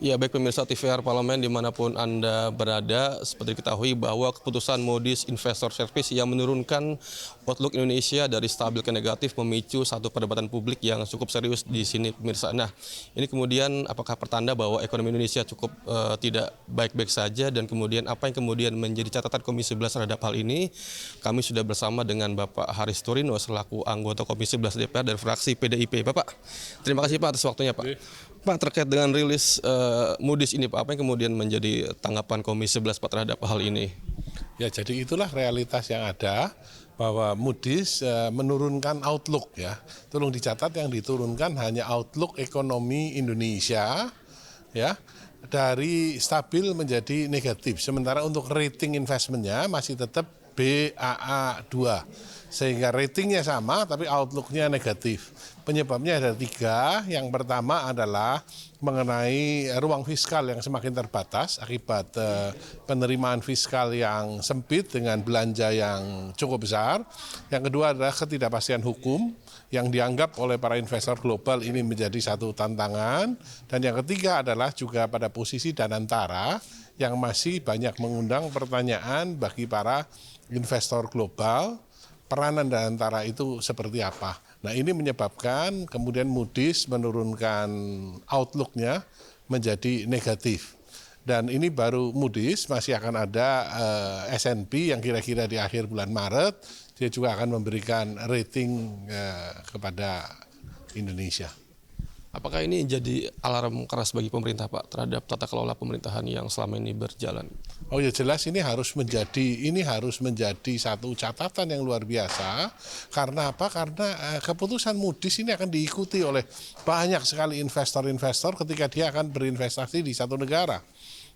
Ya, baik pemirsa TVR Parlemen dimanapun Anda berada, seperti diketahui bahwa keputusan Moody's Investor Service yang menurunkan outlook Indonesia dari stabil ke negatif memicu satu perdebatan publik yang cukup serius di sini pemirsa. Nah, ini kemudian apakah pertanda bahwa ekonomi Indonesia cukup tidak baik-baik saja, dan kemudian apa yang kemudian menjadi catatan Komisi 11 terhadap hal ini? Kami sudah bersama dengan Bapak Haris Turino selaku anggota Komisi 11 DPR dari fraksi PDIP. Bapak, terima kasih Pak atas waktunya Pak. Pak, terkait dengan rilis Moody's ini Pak, apa yang kemudian menjadi tanggapan Komisi 11 Pak terhadap hal ini? Ya, jadi itulah realitas yang ada, bahwa Moody's menurunkan outlook ya. Tolong dicatat, yang diturunkan hanya outlook ekonomi Indonesia ya, dari stabil menjadi negatif. Sementara untuk rating investmentnya masih tetap Baa2, sehingga ratingnya sama tapi outlooknya negatif. Penyebabnya ada 3. Yang pertama adalah mengenai ruang fiskal yang semakin terbatas akibat penerimaan fiskal yang sempit dengan belanja yang cukup besar. Yang kedua adalah ketidakpastian hukum yang dianggap oleh para investor global ini menjadi satu tantangan. Dan yang ketiga adalah juga pada posisi Danantara yang masih banyak mengundang pertanyaan bagi para investor global. Peranan Danantara itu seperti apa? Nah, ini menyebabkan kemudian Moody's menurunkan outlook-nya menjadi negatif. Dan ini baru Moody's, masih akan ada S&P yang kira-kira di akhir bulan Maret, dia juga akan memberikan rating kepada Indonesia. Apakah ini jadi alarm keras bagi pemerintah Pak terhadap tata kelola pemerintahan yang selama ini berjalan? Oh ya, jelas ini harus menjadi satu catatan yang luar biasa. Karena apa? Karena keputusan Moody's ini akan diikuti oleh banyak sekali investor-investor ketika dia akan berinvestasi di satu negara.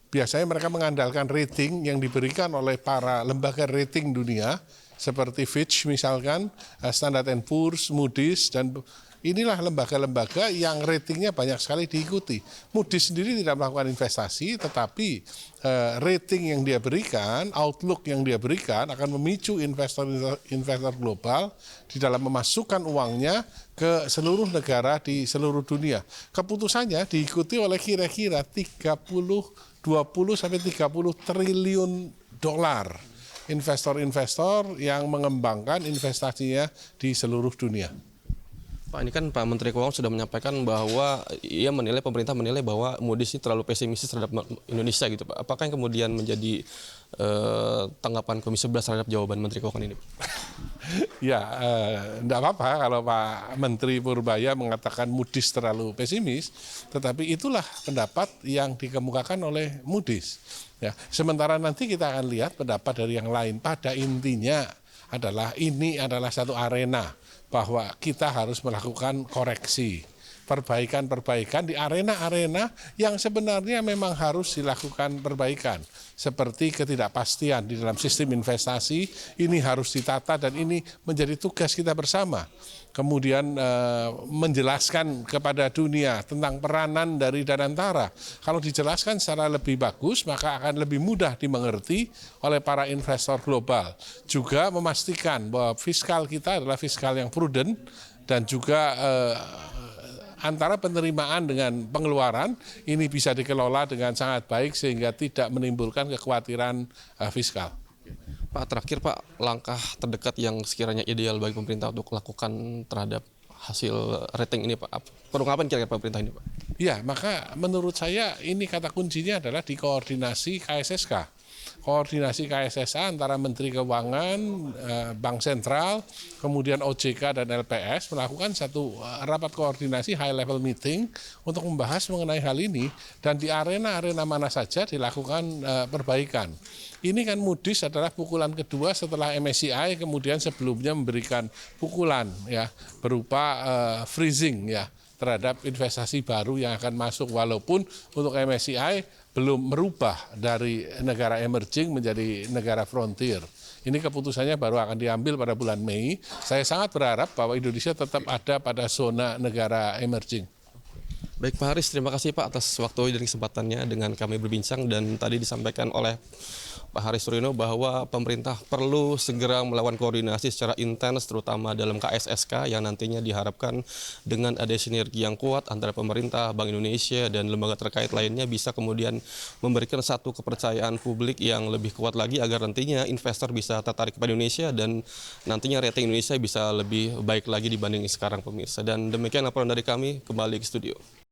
Biasanya mereka mengandalkan rating yang diberikan oleh para lembaga rating dunia seperti Fitch misalkan, Standard & Poor's, Moody's, dan inilah lembaga-lembaga yang ratingnya banyak sekali diikuti. Moody's sendiri tidak melakukan investasi, tetapi rating yang dia berikan, outlook yang dia berikan akan memicu investor global di dalam memasukkan uangnya ke seluruh negara di seluruh dunia. Keputusannya diikuti oleh kira-kira 20 sampai 30 triliun dolar investor-investor yang mengembangkan investasinya di seluruh dunia. Pak, ini kan Pak Menteri Keuangan sudah menyampaikan bahwa pemerintah menilai bahwa Moody's ini terlalu pesimistis terhadap Indonesia gitu Pak. Apakah yang kemudian menjadi tanggapan Komisi 11 terhadap jawaban Menteri Keuangan ini? Ya, enggak apa-apa kalau Pak Menteri Purbaya mengatakan Moody's terlalu pesimis, tetapi itulah pendapat yang dikemukakan oleh Moody's. Ya, sementara nanti kita akan lihat pendapat dari yang lain. Pada intinya adalah ini adalah satu arena bahwa kita harus melakukan koreksi, perbaikan-perbaikan di arena-arena yang sebenarnya memang harus dilakukan perbaikan. Seperti ketidakpastian di dalam sistem investasi, ini harus ditata dan ini menjadi tugas kita bersama. Kemudian menjelaskan kepada dunia tentang peranan dari Danantara. Kalau dijelaskan secara lebih bagus, maka akan lebih mudah dimengerti oleh para investor global. Juga memastikan bahwa fiskal kita adalah fiskal yang prudent dan juga antara penerimaan dengan pengeluaran ini bisa dikelola dengan sangat baik sehingga tidak menimbulkan kekhawatiran fiskal. Pak, terakhir Pak, langkah terdekat yang sekiranya ideal bagi pemerintah untuk lakukan terhadap hasil rating ini Pak, perlu ngapain kira-kira pemerintah ini Pak? Ya, maka menurut saya ini kata kuncinya adalah di koordinasi KSSK. Koordinasi KSSA antara Menteri Keuangan, Bank Sentral, kemudian OJK dan LPS melakukan satu rapat koordinasi high level meeting untuk membahas mengenai hal ini dan di arena-arena mana saja dilakukan perbaikan. Ini kan Moody's adalah pukulan kedua setelah MSCI kemudian sebelumnya memberikan pukulan ya berupa freezing ya terhadap investasi baru yang akan masuk, walaupun untuk MSCI belum merubah dari negara emerging menjadi negara frontier. Ini keputusannya baru akan diambil pada bulan Mei. Saya sangat berharap bahwa Indonesia tetap ada pada zona negara emerging. Baik Pak Haris, terima kasih Pak atas waktu dan kesempatannya dengan kami berbincang, dan tadi disampaikan oleh Pak Haris Surino bahwa pemerintah perlu segera melakukan koordinasi secara intens terutama dalam KSSK yang nantinya diharapkan dengan ada sinergi yang kuat antara pemerintah, Bank Indonesia, dan lembaga terkait lainnya bisa kemudian memberikan satu kepercayaan publik yang lebih kuat lagi agar nantinya investor bisa tertarik kepada Indonesia dan nantinya rating Indonesia bisa lebih baik lagi dibanding sekarang pemirsa. Dan demikian laporan dari kami, kembali ke studio.